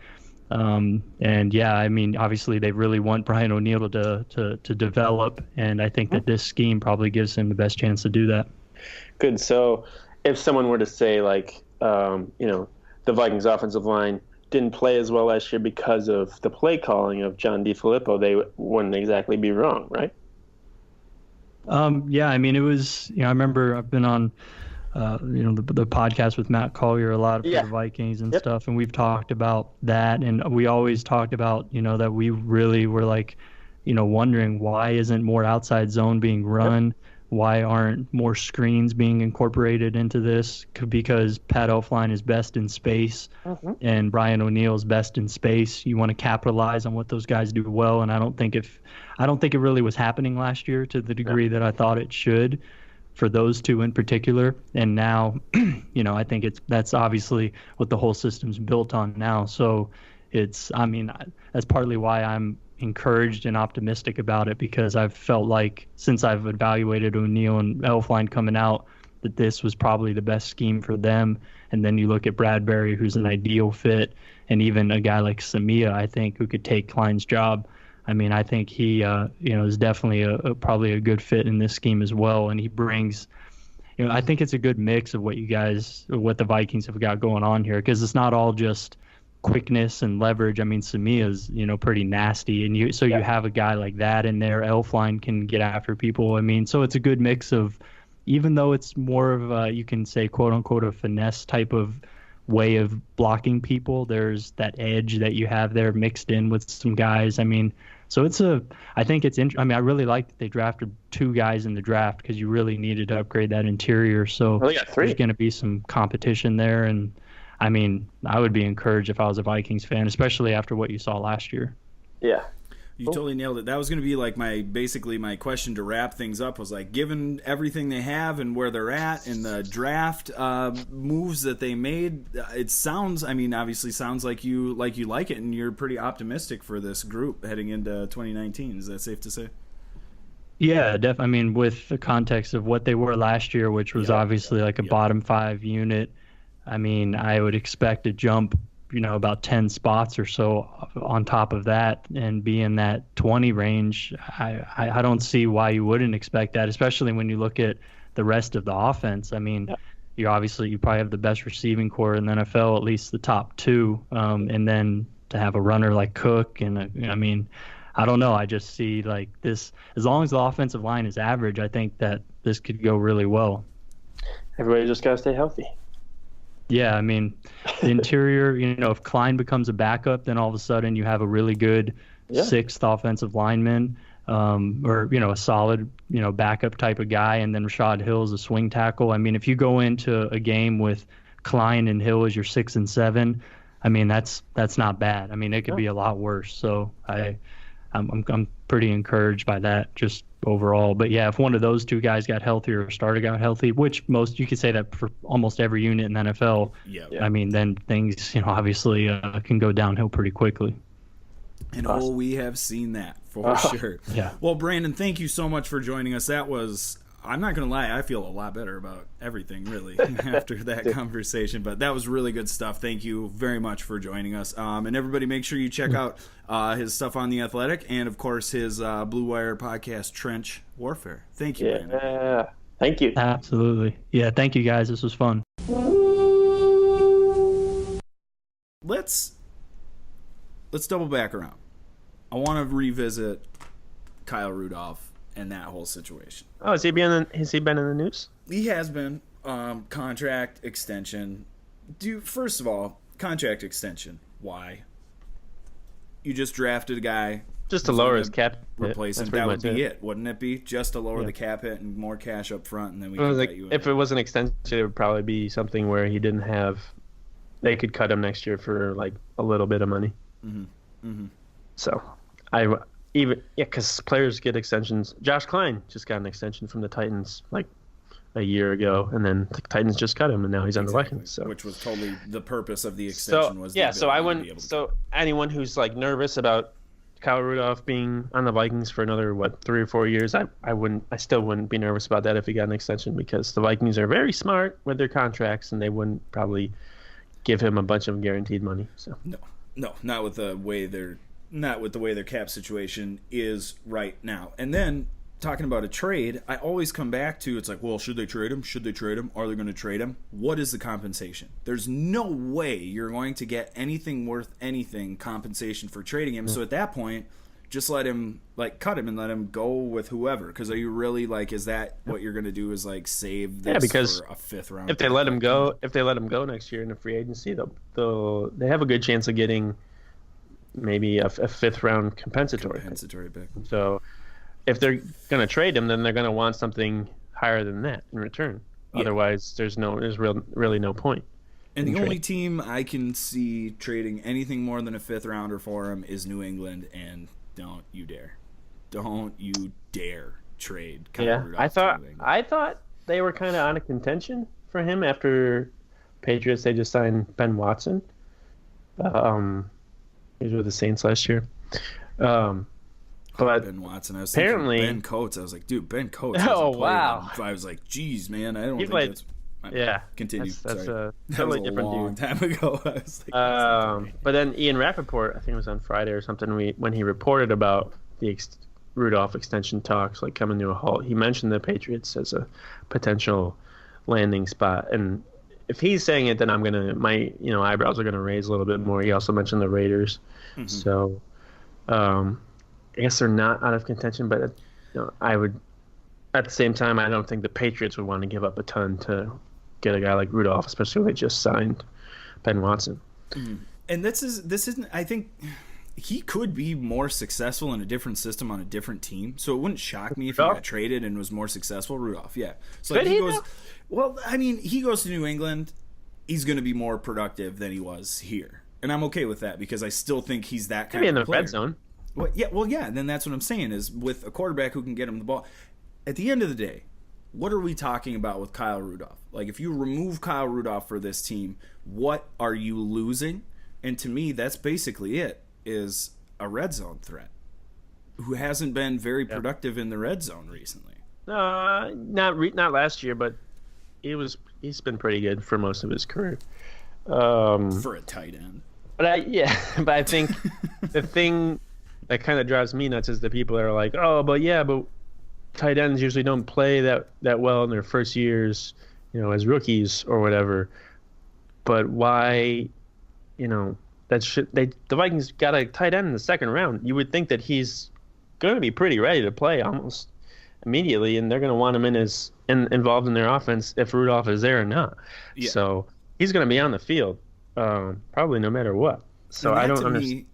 S1: And yeah, I mean, obviously they really want Brian O'Neal to develop, and I think that this scheme probably gives him the best chance to do that.
S5: Good. So if someone were to say, like, the Vikings offensive line didn't play as well last year because of the play calling of John DeFilippo, they wouldn't exactly be wrong, right?
S1: Yeah, I mean, it was, I remember I've been on, the podcast with Matt Collier a lot for the Vikings and stuff, and we've talked about that, and we always talked about, that we really were like, wondering why isn't more outside zone being run? Yep. Why aren't more screens being incorporated into this? Because Pat Elflein is best in space, and Brian O'Neal is best in space. You want to capitalize on what those guys do well, and I don't think it really was happening last year to the degree that I thought it should for those two in particular. And now, I think that's obviously what the whole system's built on now. So that's partly why I'm encouraged and optimistic about it, because I've felt like since I've evaluated O'Neal and Elflein coming out, that this was probably the best scheme for them. And then you look at Bradbury, who's an ideal fit, and even a guy like Samia, I think, who could take Klein's job. I mean, I think he, is definitely probably a good fit in this scheme as well. And he brings, I think it's a good mix of what the Vikings have got going on here, because it's not all just quickness and leverage. I mean, Samia's, pretty nasty, and you have a guy like that in there. Elflein can get after people. I mean, so it's a good mix of, even though it's more of a, you can say, quote unquote, a finesse type of way of blocking people, there's that edge that you have there mixed in with some guys. I mean, so I think it's I really like that they drafted two guys in the draft, because you really needed to upgrade that interior. So there's going to be some competition there. And I mean, I would be encouraged if I was a Vikings fan, especially after what you saw last year.
S5: Yeah.
S4: You totally nailed it. That was going to be like my question to wrap things up, was like, given everything they have and where they're at in the draft moves that they made, it sounds, obviously sounds like you like it, and you're pretty optimistic for this group heading into 2019. Is that safe to say?
S1: Yeah, definitely. I mean, with the context of what they were last year, which was obviously like a bottom 5 unit, I mean, I would expect a jump, about 10 spots or so on top of that, and be in that 20 range. I don't see why you wouldn't expect that, especially when you look at the rest of the offense. I mean, you probably have the best receiving core in the NFL, at least the top 2, and then to have a runner like Cook. And I mean, I don't know. I just see like this, as long as the offensive line is average, I think that this could go really well.
S5: Everybody just got to stay healthy.
S1: Yeah, I mean, the interior, if Klein becomes a backup, then all of a sudden you have a really good sixth offensive lineman, or, a solid, backup type of guy. And then Rashad Hill's a swing tackle. I mean, if you go into a game with Klein and Hill as your 6 and 7, I mean, that's not bad. I mean, it could be a lot worse. So I'm pretty encouraged by that just overall. But yeah, if one of those two guys got healthy or a starter got healthy, which you could say that for almost every unit in the NFL, I mean, then things, obviously can go downhill pretty quickly.
S4: And we have seen that for sure.
S1: Yeah.
S4: Well, Brandon, thank you so much for joining us. That was, I'm not going to lie, I feel a lot better about everything, really, after that conversation. But that was really good stuff. Thank you very much for joining us. And everybody, make sure you check out his stuff on The Athletic and, of course, his Blue Wire podcast, Trench Warfare. Thank you, Brandon.
S5: Yeah, thank you.
S1: Absolutely. Yeah, thank you, guys. This was fun.
S4: Let's double back around. I want to revisit Kyle Rudolph and that whole situation.
S5: Oh, has he been in the news?
S4: He has been. Contract extension. First of all, contract extension. Why? You just drafted a guy
S5: just to lower his cap hit.
S4: Replace him. That would be it, wouldn't it be? Just to lower the cap hit and more cash up front, and then we could let you in.
S5: If it was an extension, it would probably be something where he didn't have. They could cut him next year for like a little bit of money.
S4: Mm-hmm. Mm-hmm.
S5: So, because players get extensions. Josh Klein just got an extension from the Titans like a year ago, and then the Titans just cut him, and now he's on the Vikings. So,
S4: which was totally the purpose of the extension.
S5: So I wouldn't. So anyone who's like nervous about Kyle Rudolph being on the Vikings for another 3 or 4 years, I still wouldn't be nervous about that if he got an extension, because the Vikings are very smart with their contracts, and they wouldn't probably give him a bunch of guaranteed money. So
S4: no, not with the way their cap situation is right now. And then talking about a trade, I always come back to, it's like, well, should they trade him? Should they trade him? Are they going to trade him? What is the compensation? There's no way you're going to get anything worth anything compensation for trading him. So at that point, just let him, cut him and let him go with whoever. Because are you really, is that what you're going to do, is, save this
S5: because
S4: for a fifth round?
S5: If they let him go next year in the free agency, they have a good chance of getting maybe a fifth round compensatory pick. So if they're going to trade him, then they're going to want something higher than that in return. Yeah. Otherwise, there's really no point.
S4: And the only team I can see trading anything more than a fifth rounder for him is New England, and don't you dare trade Kyle Rudolph.
S5: I thought they were kind of out of contention for him after Patriots. They just signed Ben Watson. He was with the Saints last year. But
S4: Ben Watson. I was
S5: apparently
S4: thinking Ben Coates. I was like, dude, Ben Coates.
S5: Oh wow!
S4: I was like, geez, man, I don't think that's. Continue.
S5: That's a
S4: that
S5: totally
S4: was
S5: different
S4: long time ago. I was like,
S5: but then Ian Rappaport, I think it was on Friday or something, when he reported about the Rudolph extension talks coming to a halt, he mentioned the Patriots as a potential landing spot. And if he's saying it, then my eyebrows are gonna raise a little bit more. He also mentioned the Raiders, so I guess they're not out of contention, but I would. At the same time, I don't think the Patriots would want to give up a ton to get a guy like Rudolph, especially when they just signed Ben Watson.
S4: And this isn't. I think he could be more successful in a different system on a different team. So it wouldn't shock me if he got traded and was more successful. Rudolph, yeah. So he goes. Well, I mean, he goes to New England. He's going to be more productive than he was here, and I'm okay with that because I still think he's that kind of player.
S5: Maybe in the red zone.
S4: Well, yeah. And then that's what I'm saying is with a quarterback who can get him the ball. At the end of the day, what are we talking about with Kyle Rudolph? If you remove Kyle Rudolph for this team, what are you losing? And to me, that's basically it, is a red zone threat who hasn't been very productive in the red zone recently.
S5: Not last year, but he's been pretty good for most of his career.
S4: For a tight end.
S5: But I think the thing that kind of drives me nuts is the people that are like, but tight ends usually don't play that well in their first years, as rookies or whatever. But why, the Vikings got a tight end in the second round. You would think that he's going to be pretty ready to play almost immediately, and they're going to want him involved in their offense if Rudolph is there or not. Yeah. So he's going to be on the field, probably no matter what. So I don't understand.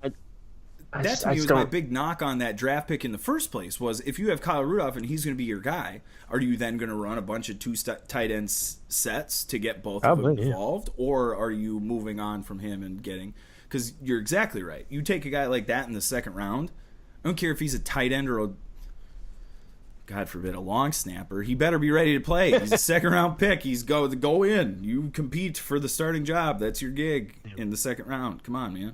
S4: That to me was my big knock on that draft pick in the first place was if you have Kyle Rudolph and he's going to be your guy, are you then going to run a bunch of two tight end sets to get both of them involved? Yeah. Or are you moving on from him and getting – because you're exactly right. You take a guy like that in the second round, I don't care if he's a tight end or God forbid, a long snapper. He better be ready to play. He's a second-round pick. He's go in. You compete for the starting job. That's your gig in the second round. Come on, man.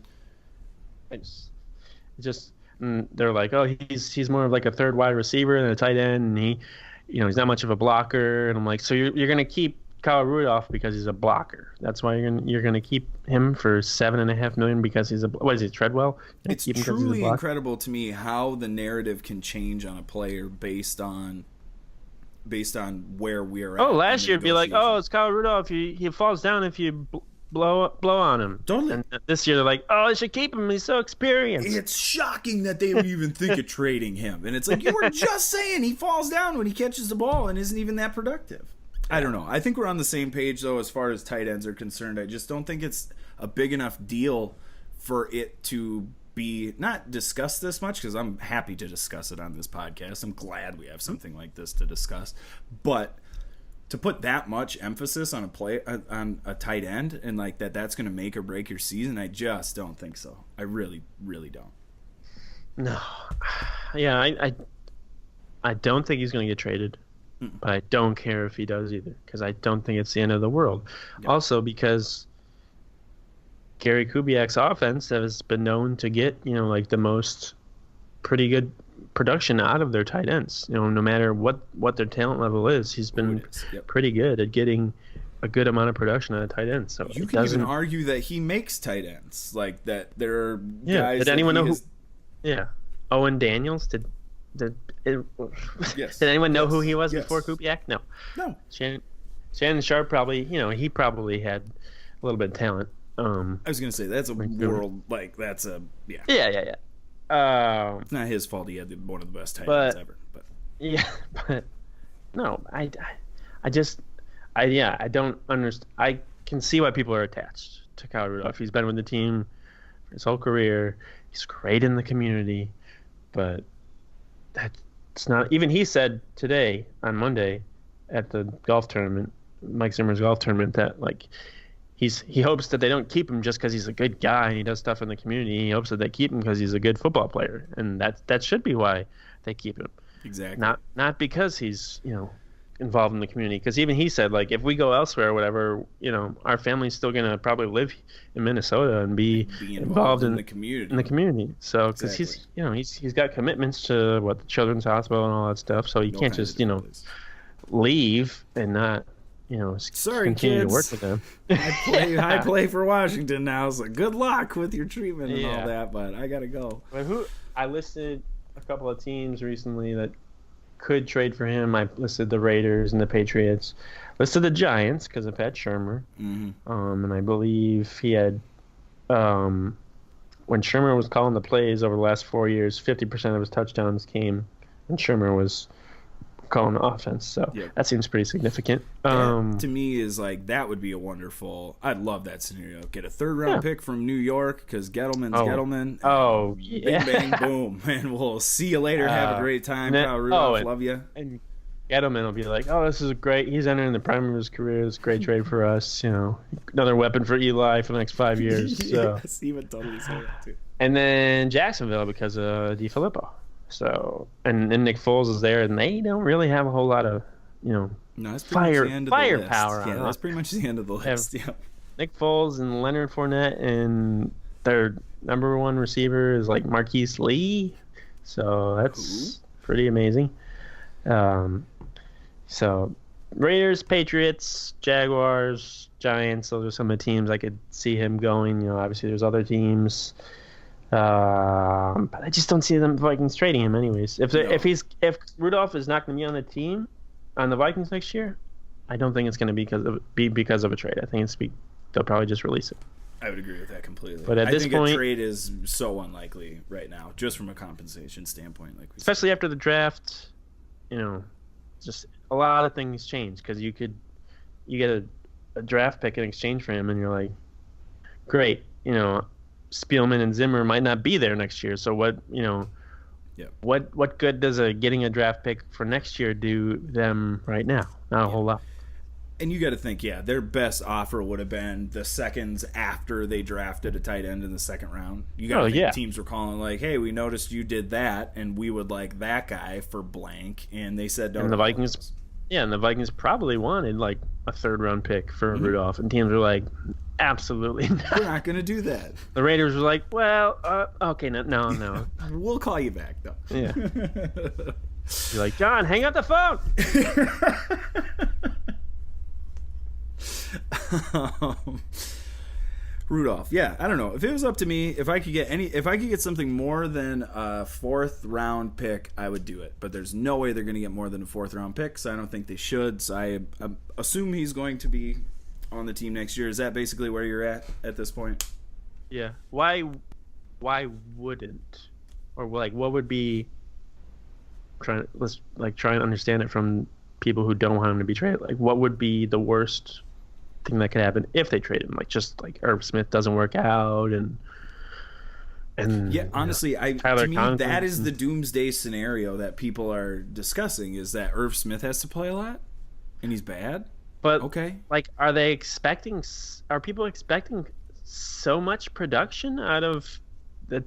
S5: They're like, oh, he's more of like a third wide receiver than a tight end, and he's not much of a blocker. And I'm like, so you're gonna keep Kyle Rudolph because he's a blocker. That's why you're gonna keep him for $7.5 million because he's what is he, Treadwell?
S4: It's truly incredible to me how the narrative can change on a player based on where we're at.
S5: Oh, last year it'd be like, oh, it's Kyle Rudolph. He falls down if you blow on him.
S4: Totally.
S5: And this year they're like, oh, I should keep him. He's so experienced.
S4: It's shocking that they would even think of trading him. And it's like, you were just saying he falls down when he catches the ball and isn't even that productive. I don't know. I think we're on the same page, though, as far as tight ends are concerned. I just don't think it's a big enough deal for it to be not discussed this much, because I'm happy to discuss it on this podcast. I'm glad we have something like this to discuss. But to put that much emphasis on a tight end and like that's going to make or break your season, I just don't think so. I really, really don't.
S5: No. Yeah, I don't think he's going to get traded. But I don't care if he does either, because I don't think it's the end of the world. Yep. Also, because Gary Kubiak's offense has been known to get, like the most pretty good production out of their tight ends. No matter what their talent level is, he's been pretty good at getting a good amount of production out of tight ends. So
S4: you can even argue that he makes tight ends, like that. There are guys.
S5: Did anyone know who? Yeah, Owen Daniels did.
S4: Yes.
S5: Did anyone know who he was before Kubiak? No. Shannon Sharp probably, he probably had a little bit of talent.
S4: I was gonna say that's a world it's not his fault. He had one of the best tight ends ever. But
S5: but no, I don't understand. I can see why people are attached to Kyle Rudolph. He's been with the team for his whole career. He's great in the community, but that's not. Even he said today on Monday at the golf tournament, Mike Zimmer's golf tournament, that he hopes that they don't keep him just because he's a good guy and he does stuff in the community. He hopes that they keep him because he's a good football player, and that should be why they keep him.
S4: Exactly.
S5: Not because he's involved in the community. Because even he said, like, if we go elsewhere or whatever, our family's still gonna probably live in Minnesota and be involved in
S4: the community.
S5: In the community. So because he's got commitments to the Children's Hospital and all that stuff. So he can't just leave and not.
S4: Sorry,
S5: continue
S4: kids.
S5: to work with them.
S4: I play for Washington now, so good luck with your treatment and all that, but I gotta go.
S5: But I listed a couple of teams recently that could trade for him. I listed the Raiders and the Patriots. Listed the Giants because of Pat Shurmur.
S4: Mm-hmm.
S5: And I believe he had when Shurmur was calling the plays over the last 4 years, 50% of his touchdowns came when Shurmur was calling the offense, so that seems pretty significant.
S4: To me is like that would be a wonderful. I'd love that scenario. Get a third-round pick from New York because Gettleman's Gettleman.
S5: Oh,
S4: bing bang boom, and we'll see you later. Have a great time. Kyle Rudolph, love you.
S5: And Gettleman will be like, "Oh, this is great. He's entering the prime of his career. It's a great trade for us. Another weapon for Eli for the next 5 years." So.
S4: Yes, he would totally say that too.
S5: And then Jacksonville because of DiFilippo. So and Nick Foles is there, and they don't really have a whole lot of firepower.
S4: Yeah, that's pretty much the end of the list. Yeah,
S5: Nick Foles and Leonard Fournette, and their number one receiver is like Marquise Lee. So that's pretty amazing. So Raiders, Patriots, Jaguars, Giants. Those are some of the teams I could see him going. Obviously there's other teams. But I just don't see the Vikings trading him anyways. If Rudolph is not going to be on the team on the Vikings next year, I don't think it's going to be because of a trade. I think they'll probably just release it.
S4: I would agree with that completely.
S5: But at this point,
S4: a trade is so unlikely right now, just from a compensation standpoint. Like
S5: especially after the draft, just a lot of things change because you get a draft pick in exchange for him, and you're like, great, Spielman and Zimmer might not be there next year. So what good does getting a draft pick for next year do them right now? Not a whole lot.
S4: And you got to think, their best offer would have been the seconds after they drafted a tight end in the second round. You got to think teams were calling like, hey, we noticed you did that, and we would like that guy for blank. And they said no.
S5: And the Vikings probably wanted like a third-round pick for Rudolph, and teams were like, absolutely not.
S4: We're not going to do that.
S5: The Raiders were like, well, okay, no.
S4: We'll call you back, though.
S5: Yeah. You're like, John, hang up the phone.
S4: Rudolph, I don't know. If it was up to me, if I could get something more than a 4th round pick, I would do it. But there's no way they're going to get more than a 4th round pick, so I don't think they should. So I assume he's going to be on the team next year. Is that basically where you're at this point?
S5: Yeah. Why wouldn't? Or like what would be let's try and understand it from people who don't want him to be traded. Like what would be the worst thing that could happen if they trade him? Like just like Irv Smith doesn't work out and
S4: honestly, to me that is the doomsday scenario that people are discussing, is that Irv Smith has to play a lot and he's bad.
S5: But
S4: okay,
S5: like are people expecting so much production out of the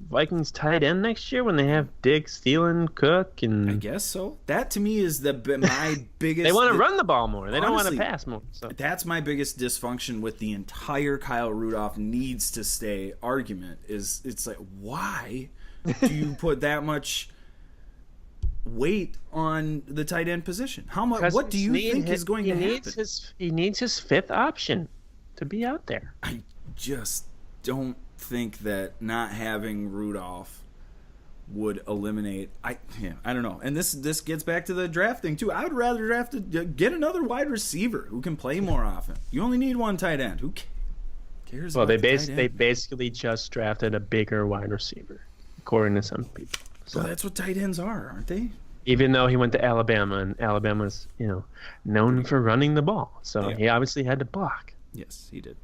S5: Vikings tight end next year when they have Diggs, Thielen, Cook, and
S4: I guess so. That to me is my biggest.
S5: They want to run the ball more. They don't want to pass more. So.
S4: That's my biggest dysfunction with the entire Kyle Rudolph needs to stay argument. Is it's like, why do you put that much weight on the tight end position? How much? What do you think is going to happen?
S5: He needs his 5th option to be out there.
S4: I just don't think that not having Rudolph would eliminate. I don't know. And this gets back to the draft thing too. I would rather get another wide receiver who can play more often. You only need one tight end. Who cares?
S5: Well, they basically just drafted a bigger wide receiver, according to some people.
S4: So that's what tight ends are, aren't they?
S5: Even though he went to Alabama, and Alabama's known for running the ball, so he obviously had to block.
S4: Yes, he did.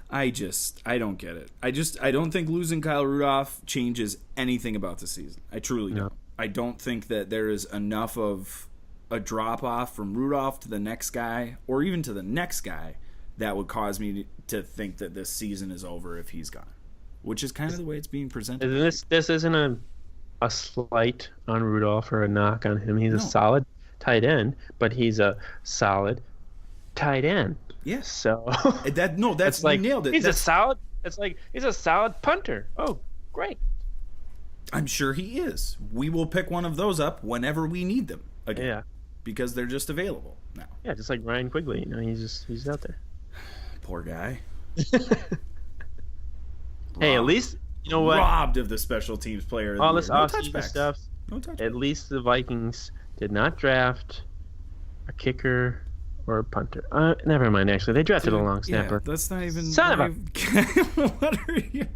S4: I don't get it. I don't think losing Kyle Rudolph changes anything about the season. I truly don't. I don't think that there is enough of a drop-off from Rudolph to the next guy, or even to the next guy, that would cause me to think that this season is over if he's gone, which is kind of the way it's being presented.
S5: This isn't a slight on Rudolph or a knock on him. He's a solid tight end, but he's a solid tight end.
S4: Yes.
S5: So
S4: that's like, you nailed it.
S5: He's a solid punter. Oh, great.
S4: I'm sure he is. We will pick one of those up whenever we need them again. Yeah. Because they're just available now.
S5: Yeah, just like Ryan Quigley. He's out there.
S4: Poor guy.
S5: Hey, at least what?
S4: Robbed of the special teams player of the year.
S5: All this off-season stuff.
S4: No touchbacks.
S5: At least the Vikings did not draft a kicker or a punter. Never mind, actually. They drafted a long snapper.
S4: Yeah, that's not even...
S5: Son of a...
S4: What are you...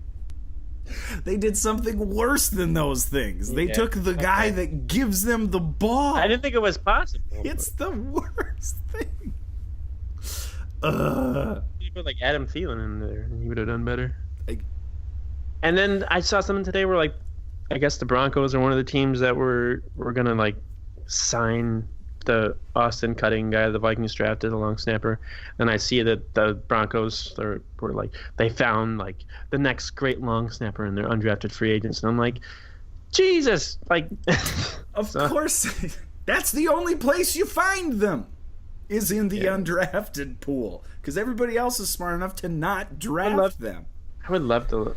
S4: They did something worse than those things. They took the guy that gives them the ball.
S5: I didn't think it was possible.
S4: It's the worst thing.
S5: You put like Adam Thielen in there, and he would have done better. And then I saw something today where, like, I guess the Broncos are one of the teams that were gonna like sign the Austin Cutting guy the Vikings drafted, a long snapper. Then I see that the Broncos were like, they found like the next great long snapper in their undrafted free agents, and I'm like, Jesus, like,
S4: of course, that's the only place you find them, is in the undrafted pool, because everybody else is smart enough to not draft them.
S5: I would love to.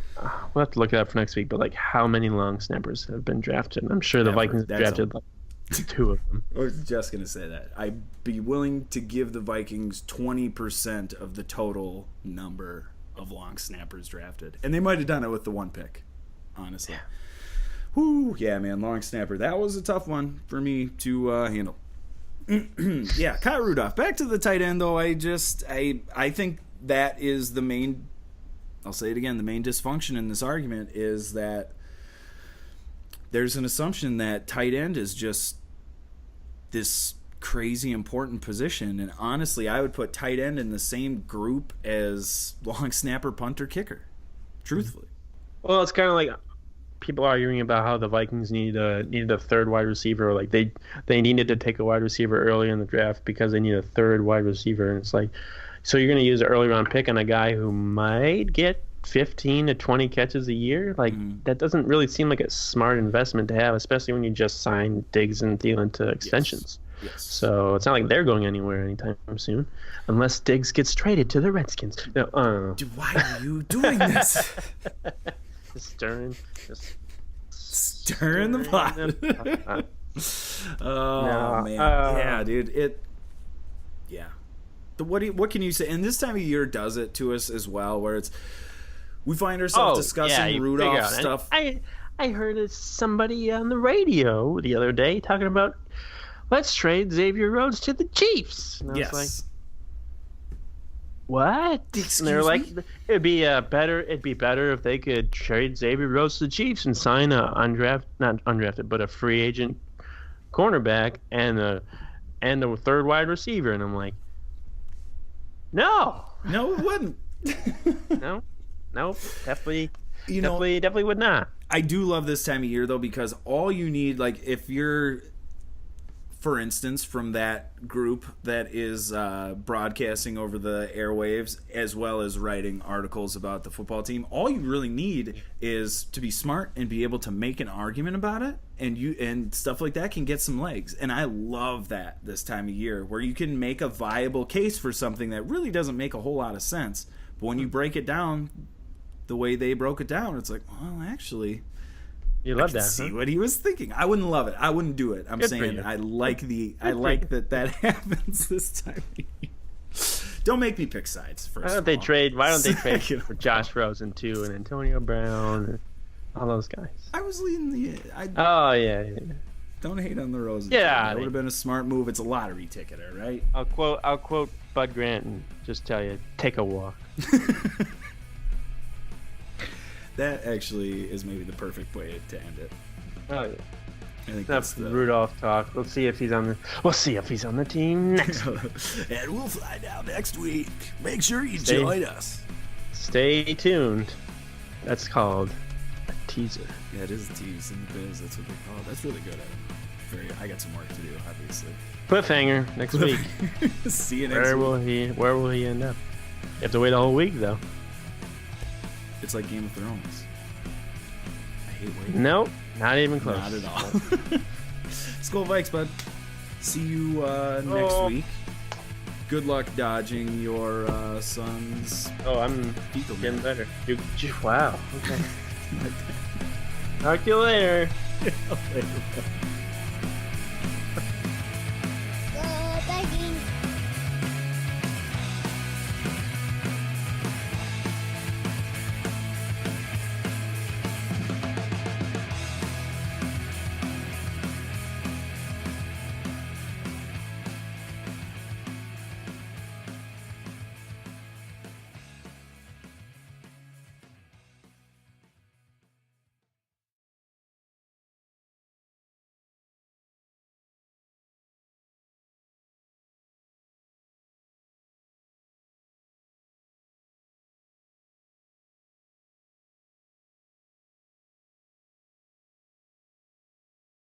S5: We'll have to look it up for next week. But like, how many long snappers have been drafted? I'm sure the Vikings drafted like 2 of them.
S4: I was just gonna say that. I'd be willing to give the Vikings 20% of the total number of long snappers drafted, and they might have done it with the 1 pick. Honestly, whoo, yeah, man, long snapper. That was a tough one for me to handle. Yeah, Kyle Rudolph. Back to the tight end though. I think that is the main I'll say it again. The main dysfunction in this argument is that there's an assumption that tight end is just this crazy important position. And honestly, I would put tight end in the same group as long snapper, punter, kicker. Truthfully.
S5: Well, it's kind of like people arguing about how the Vikings needed a third wide receiver, or like they needed to take a wide receiver early in the draft because they need a third wide receiver. And it's like, so you're going to use an early round pick on a guy who might get 15 to 20 catches a year? Like, that doesn't really seem like a smart investment to have, especially when you just signed Diggs and Thielen to extensions.
S4: Yes.
S5: So it's not like they're going anywhere anytime soon, unless Diggs gets traded to the Redskins. No,
S4: Dude, why are you doing this?
S5: Just stirring
S4: the pot. Man, yeah, dude. What can you say? And this time of year does it to us as well, where we find ourselves discussing Rudolph stuff.
S5: I heard somebody on the radio the other day talking about, let's trade Xavier Rhodes to the Chiefs. And I was like, what?
S4: Excuse
S5: and they're like,
S4: me?
S5: it'd be better if they could trade Xavier Rhodes to the Chiefs and sign not undrafted, but a free agent cornerback and a third wide receiver. And I'm like, no,
S4: it wouldn't.
S5: no, definitely would not.
S4: I do love this time of year though, because all you need, like, if you're, for instance, from that group that is broadcasting over the airwaves as well as writing articles about the football team, all you really need is to be smart and be able to make an argument about it, and stuff like that can get some legs. And I love that this time of year, where you can make a viable case for something that really doesn't make a whole lot of sense, but when you break it down the way they broke it down, it's like, well, actually,
S5: you love that.
S4: See what he was thinking. I wouldn't love it. I wouldn't do it. I'm saying I like that happens this time. Don't make me pick sides. Why don't they trade
S5: for Josh Rosen too, and Antonio Brown, and all those guys?
S4: I was leading the.
S5: Yeah.
S4: Don't hate on the Rosen.
S5: Yeah,
S4: that would have been a smart move. It's a lottery ticket, all right?
S5: I'll quote Bud Grant and just tell you, take a walk.
S4: That actually is maybe the perfect way to end it.
S5: Oh yeah.
S4: I think
S5: that's Rudolph talk. We'll see if he's on the team next week.
S4: And we'll find out next week. Make sure you join us.
S5: Stay tuned. That's called a teaser.
S4: Yeah, it is a tease in the biz. That's what they call it. That's really good, Adam. I got some work to do, obviously.
S5: Cliffhanger next week.
S4: See you next week.
S5: Where will he end up? You have to wait a whole week, though.
S4: It's like Game of Thrones. I hate waiting.
S5: Nope, not even close.
S4: Not at all. Skol Vikes, bud. See you next week. Good luck dodging your son's.
S5: Oh, I'm getting better. Wow. Okay. Talk to you later.
S4: Later.